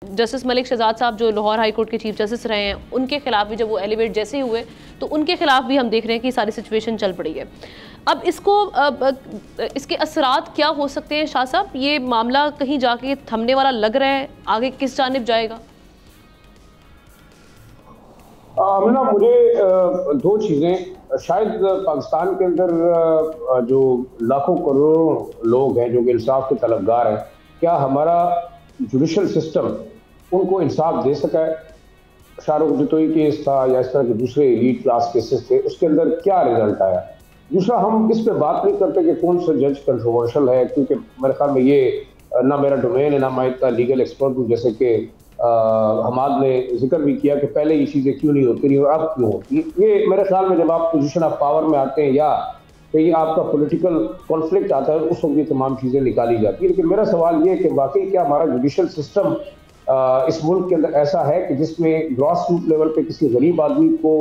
Justice Malik Shahzad साहब जो Lahore high court के चीफ जस्टिस रहे हैं, उनके खिलाफ भी जब वो एलिवेट जैसे ही हुए तो उनके खिलाफ भी हम देख रहे हैं कि सारी सिचुएशन चल पड़ी है। अब इसके असरात क्या हो सकते हैं शाह साहब? ये मामला कहीं जाके थमने वाला लग रहा है, आगे किस जानिब जाएगा? अमना, मुझे दो चीज़ें, शायद पाकिस्तान के अंदर जो लाखों करोड़ों लोग हैं जो कि इंसाफ के तलबगार हैं, क्या हमारा जुडिशल सिस्टम उनको इंसाफ दे सका है? शाहरुख जतोई केस था या इस तरह के दूसरे एलीट क्लास केसेस थे, उसके अंदर क्या रिजल्ट आया? दूसरा, हम इस पर बात नहीं करते कि कौन सा जज कंट्रोवर्शियल है, क्योंकि मेरे ख्याल में ये ना मेरा डोमेन है, ना मैं इतना लीगल एक्सपर्ट हूँ। जैसे कि हमाद ने जिक्र भी किया कि पहले ये चीज़ें क्यों नहीं होती रही और अब क्यों होती, ये मेरे ख्याल में जब आप पोजीशन ऑफ पावर में आते हैं या कहीं आपका पॉलिटिकल कॉन्फ्लिक्ट आता है, उस वक्त ये तमाम चीज़ें निकाली जाती है। लेकिन मेरा सवाल ये है कि वाकई क्या हमारा जुडिशल सिस्टम इस मुल्क के अंदर ऐसा है कि जिसमें ग्रॉस रूट लेवल पे किसी गरीब आदमी को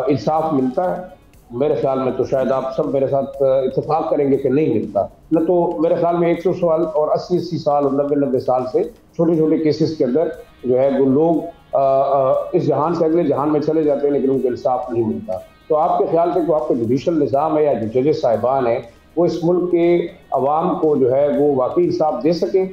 इंसाफ मिलता है? मेरे ख्याल में तो शायद आप सब मेरे साथ इत्तेफाक करेंगे कि नहीं मिलता। न तो मेरे ख्याल में 100 साल और 80 साल और 90 साल से छोटे छोटे केसेस के अंदर जो है वो लोग इस जहान से अगले जहान में चले जाते हैं, लेकिन उनको इंसाफ नहीं मिलता। तो आपके ख्याल से जो आपका जुडिशल निज़ाम है या जो जजेस साहिबान हैं, वो इस मुल्क के अवाम को जो है वो वाकई इंसाफ दे सकें?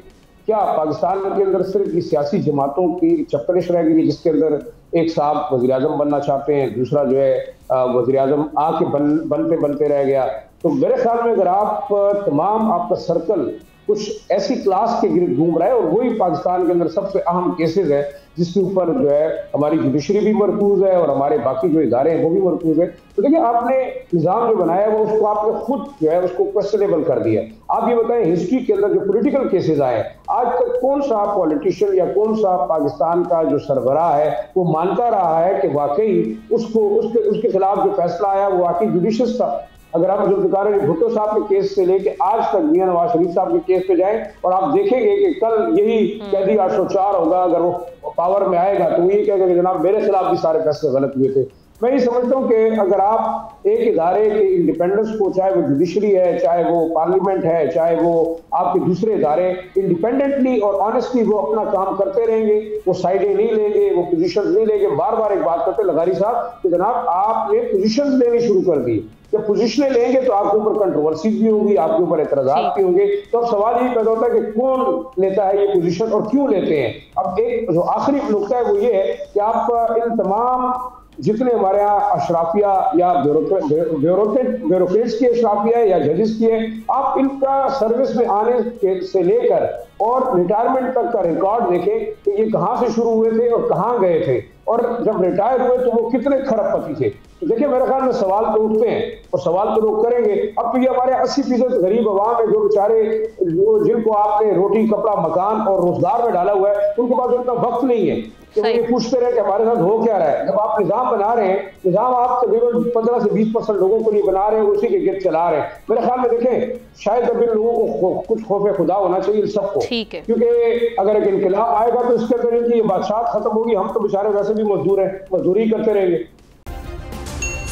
क्या पाकिस्तान के अंदर सिर्फ ये सियासी जमातों की चक्करिश रह गई, जिसके अंदर एक साहब वज़ीर आज़म बनना चाहते हैं, दूसरा जो है वज़ीर आज़म आके बनते बनते रह गया? तो मेरे ख्याल में अगर आप तमाम आपका सर्कल कुछ ऐसी क्लास के गिर्द घूम रहा है और वही पाकिस्तान के अंदर सबसे अहम केसेस है जिसके ऊपर जो है हमारी जुडिशरी भी मरकूज है और हमारे बाकी जो इदारे हैं वो भी मरकूज है, तो देखिए आपने निज़ाम जो बनाया है वो उसको आपने खुद जो है उसको क्वेश्चनेबल कर दिया। आप ये बताएं, हिस्ट्री के अंदर जो पॉलिटिकल केसेस आए आज तक कौन सा पॉलिटिशियन या कौन सा पाकिस्तान का जो सरबराह है वो मानता रहा है कि वाकई उसको उसके खिलाफ जो फैसला आया वो वाकई जुडिशियस था? अगर आप जुल्फ़िकार अली भुट्टो साहब के केस से लेके आज तक मियां नवाज शरीफ साहब के केस पे जाएं और आप देखेंगे कि कल यही कैदी 804 होगा, अगर वो पावर में आएगा तो वो ये कहेगा कि जनाब मेरे खिलाफ भी सारे फैसले गलत हुए थे। मैं ये समझता हूँ कि अगर आप एक इदारे के इंडिपेंडेंस को, चाहे वो जुडिशरी है, चाहे वो पार्लियामेंट है, चाहे वो आपके दूसरे इदारे, इंडिपेंडेंटली और ऑनेस्टली वो अपना काम करते रहेंगे, वो साइडें नहीं लेंगे, वो पोजीशंस नहीं लेंगे। बार बार एक बात करते लगारी साहब कि जनाब आपने पोजीशंस लेनी शुरू कर दी, जब पोजीशनें लेंगे तो आपके ऊपर कंट्रोवर्सी भी होगी, आपके ऊपर एतराजात भी होंगे। तो अब सवाल ये पैदा होता है कि कौन लेता है ये पोजीशन और क्यों लेते हैं? अब एक जो आखिरी नुकता है वो ये है कि आप इन तमाम जितने हमारे यहाँ अशराफिया या ब्यूरोक्रेट्स की अशराफिया है या जजेस की है, आप इनका सर्विस में आने से लेकर और रिटायरमेंट तक का रिकॉर्ड देखें कि ये कहाँ से शुरू हुए थे और कहाँ गए थे, और जब रिटायर हुए तो वो कितने खरबपति थे। तो देखिए मेरे ख्याल में सवाल तो उठते हैं और सवाल तो लोग करेंगे। अब तो ये हमारे 80% गरीब अवाम है जो बेचारे जिनको आपने रोटी कपड़ा मकान और रोजगार में डाला हुआ है, उनके पास उतना वक्त नहीं है कि वो ये पूछते रहे कि हमारे साथ हो क्या रहा है। जब आप निज़ाम बना रहे हैं, निज़ाम आप तकरीबन 15 से 20% लोगों को लिए बना रहे हैं, उसी के गिर्द चला रहे हैं। मेरे ख्याल में देखें शायद अब इन लोगों को कुछ खौफ खुदा होना चाहिए सबको, क्योंकि अगर एक इनकलाब आएगा तो इसके अंदर इनकी बादशाह खत्म होगी। हम तो बेचारे वैसे भी मजदूर हैं, मजदूरी करते रहेंगे।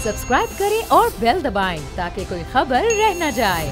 सब्सक्राइब करें और बेल दबाएं ताकि कोई खबर रह न जाए।